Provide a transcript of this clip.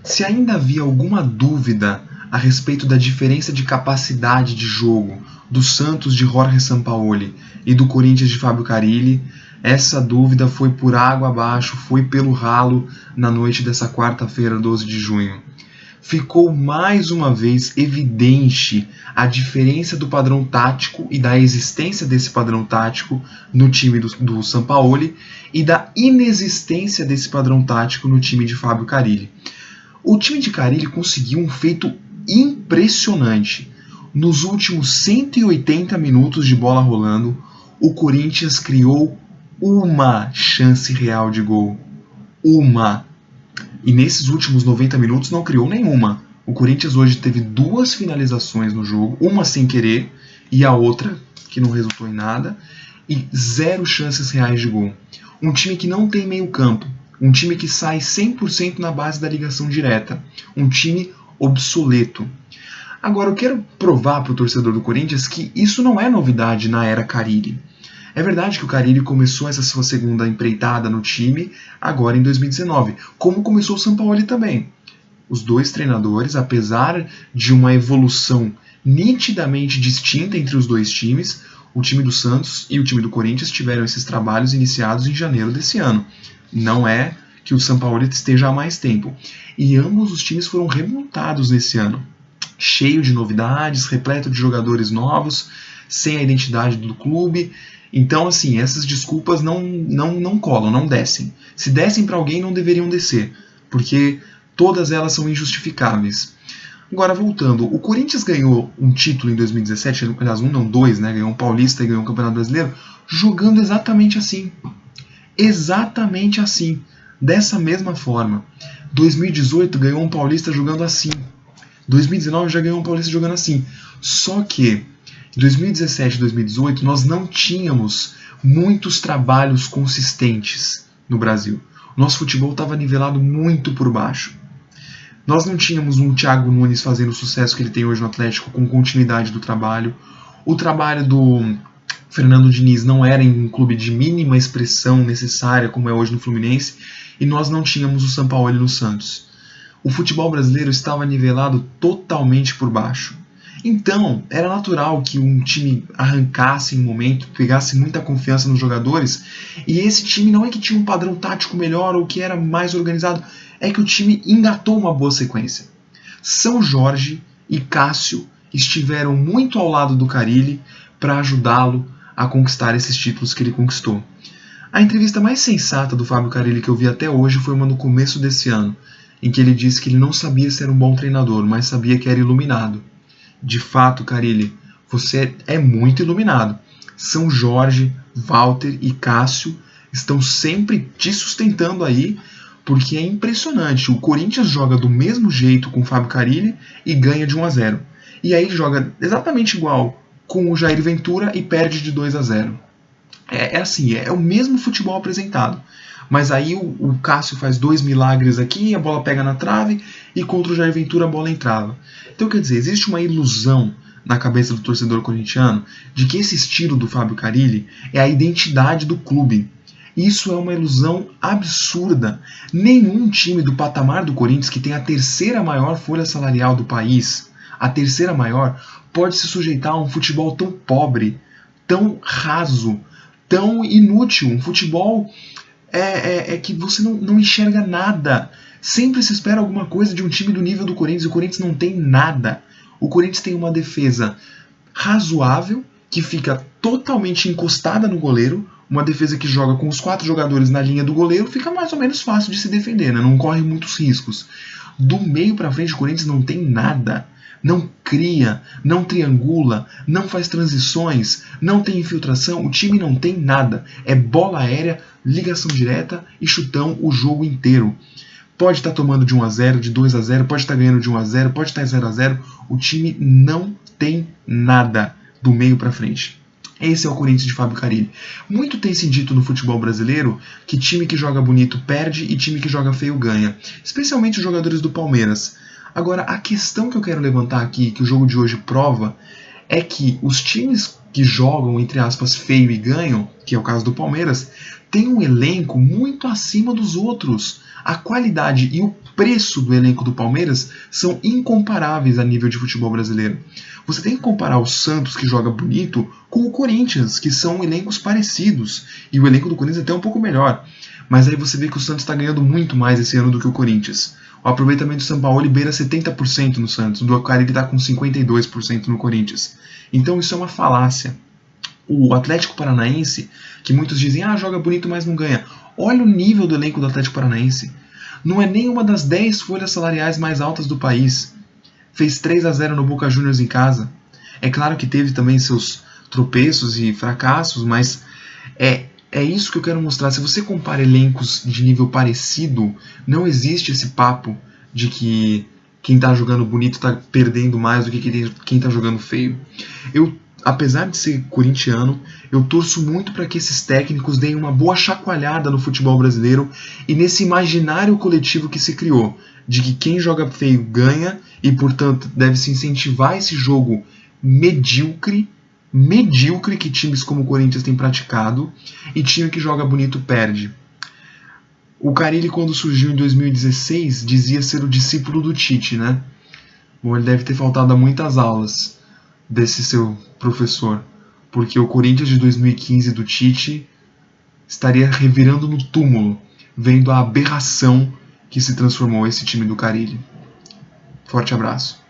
Se ainda havia alguma dúvida a respeito da diferença de capacidade de jogo do Santos de Jorge Sampaoli e do Corinthians de Fábio Carille, essa dúvida foi por água abaixo, foi pelo ralo na noite dessa quarta-feira, 12 de junho. Ficou mais uma vez evidente a diferença do padrão tático e da existência desse padrão tático no time do Sampaoli e da inexistência desse padrão tático no time de Fábio Carille. O time de Carille conseguiu um feito impressionante. Nos últimos 180 minutos de bola rolando, o Corinthians criou uma chance real de gol. Uma. E nesses últimos 90 minutos não criou nenhuma. O Corinthians hoje teve 2 finalizações no jogo, uma sem querer e a outra que não resultou em nada, e 0 chances reais de gol. Um time que não tem meio campo, um time que sai 100% na base da ligação direta, um time obsoleto. Agora eu quero provar para o torcedor do Corinthians que isso não é novidade na era Carille. É verdade que o Carille começou essa sua segunda empreitada no time agora em 2019, como começou o Sampaoli também. Os 2 treinadores, apesar de uma evolução nitidamente distinta entre os 2 times, o time do Santos e o time do Corinthians tiveram esses trabalhos iniciados em janeiro desse ano. Não é que o Sampaoli esteja há mais tempo. E ambos os times foram remontados nesse ano, cheio de novidades, repleto de jogadores novos, sem a identidade do clube. Então, assim, essas desculpas não colam, não descem. Se dessem para alguém, não deveriam descer, porque todas elas são injustificáveis. Agora, voltando, o Corinthians ganhou um título em 2017, aliás, um não, 2, né? Ganhou um Paulista e ganhou um Campeonato Brasileiro, jogando exatamente assim. Exatamente assim. Dessa mesma forma. 2018 ganhou um Paulista jogando assim. 2019 já ganhou um Paulista jogando assim. Só que em 2017 e 2018 nós não tínhamos muitos trabalhos consistentes no Brasil. O nosso futebol estava nivelado muito por baixo. Nós não tínhamos um Thiago Nunes fazendo o sucesso que ele tem hoje no Atlético, com continuidade do trabalho. O trabalho do Fernando Diniz não era em um clube de mínima expressão necessária, como é hoje no Fluminense, e nós não tínhamos o Sampaoli no Santos. O futebol brasileiro estava nivelado totalmente por baixo. Então, era natural que um time arrancasse em um momento, pegasse muita confiança nos jogadores, e esse time não é que tinha um padrão tático melhor ou que era mais organizado, é que o time engatou uma boa sequência. São Jorge e Cássio estiveram muito ao lado do Carille para ajudá-lo a conquistar esses títulos que ele conquistou. A entrevista mais sensata do Fábio Carille que eu vi até hoje foi uma no começo desse ano, em que ele disse que ele não sabia ser um bom treinador, mas sabia que era iluminado. De fato, Carille, você é muito iluminado. São Jorge, Walter e Cássio estão sempre te sustentando aí, porque é impressionante. O Corinthians joga do mesmo jeito com o Fábio Carille e ganha de 1-0. E aí joga exatamente igual com o Jair Ventura e perde de 2-0. É assim, é o mesmo futebol apresentado. Mas aí o Cássio faz 2 milagres aqui, a bola pega na trave e contra o Jair Ventura a bola entrava. Então, quer dizer, existe uma ilusão na cabeça do torcedor corintiano de que esse estilo do Fábio Carille é a identidade do clube. Isso é uma ilusão absurda. Nenhum time do patamar do Corinthians, que tem a 3ª maior folha salarial do país, a 3ª maior, pode se sujeitar a um futebol tão pobre, tão raso, tão inútil. Um futebol que você não enxerga nada. Sempre se espera alguma coisa de um time do nível do Corinthians, e o Corinthians não tem nada. O Corinthians tem uma defesa razoável, que fica totalmente encostada no goleiro, uma defesa que joga com os 4 jogadores na linha do goleiro, fica mais ou menos fácil de se defender, né? Não corre muitos riscos. Do meio para frente o Corinthians não tem nada. Não cria, não triangula, não faz transições, não tem infiltração, o time não tem nada. É bola aérea, ligação direta e chutão o jogo inteiro. Pode estar tomando de 1-0, de 2-0, pode estar ganhando de 1-0, pode estar 0-0. O time não tem nada do meio para frente. Esse é o Corinthians de Fábio Carille. Muito tem se dito no futebol brasileiro que time que joga bonito perde e time que joga feio ganha. Especialmente os jogadores do Palmeiras. Agora, a questão que eu quero levantar aqui, que o jogo de hoje prova, é que os times que jogam, entre aspas, feio e ganham, que é o caso do Palmeiras, tem um elenco muito acima dos outros. A qualidade preço do elenco do Palmeiras são incomparáveis a nível de futebol brasileiro. Você tem que comparar o Santos, que joga bonito, com o Corinthians, que são elencos parecidos, e o elenco do Corinthians é até um pouco melhor. Mas aí você vê que o Santos está ganhando muito mais esse ano do que o Corinthians. O aproveitamento do Sampaoli beira 70% no Santos, do Carille está com 52% no Corinthians. Então isso é uma falácia. O Atlético Paranaense, que muitos dizem, joga bonito, mas não ganha. Olha o nível do elenco do Atlético Paranaense. Não é nem uma das 10 folhas salariais mais altas do país. Fez 3-0 no Boca Juniors em casa. É claro que teve também seus tropeços e fracassos, mas é isso que eu quero mostrar. Se você compara elencos de nível parecido, não existe esse papo de que quem está jogando bonito está perdendo mais do que quem está jogando feio. Apesar de ser corintiano, eu torço muito para que esses técnicos deem uma boa chacoalhada no futebol brasileiro e nesse imaginário coletivo que se criou, de que quem joga feio ganha e, portanto, deve-se incentivar esse jogo medíocre que times como o Corinthians têm praticado, e time que joga bonito perde. O Carille, quando surgiu em 2016, dizia ser o discípulo do Tite, né? Bom, ele deve ter faltado a muitas aulas desse seu professor, porque o Corinthians de 2015 do Tite estaria revirando no túmulo, vendo a aberração que se transformou esse time do Carille. Forte abraço.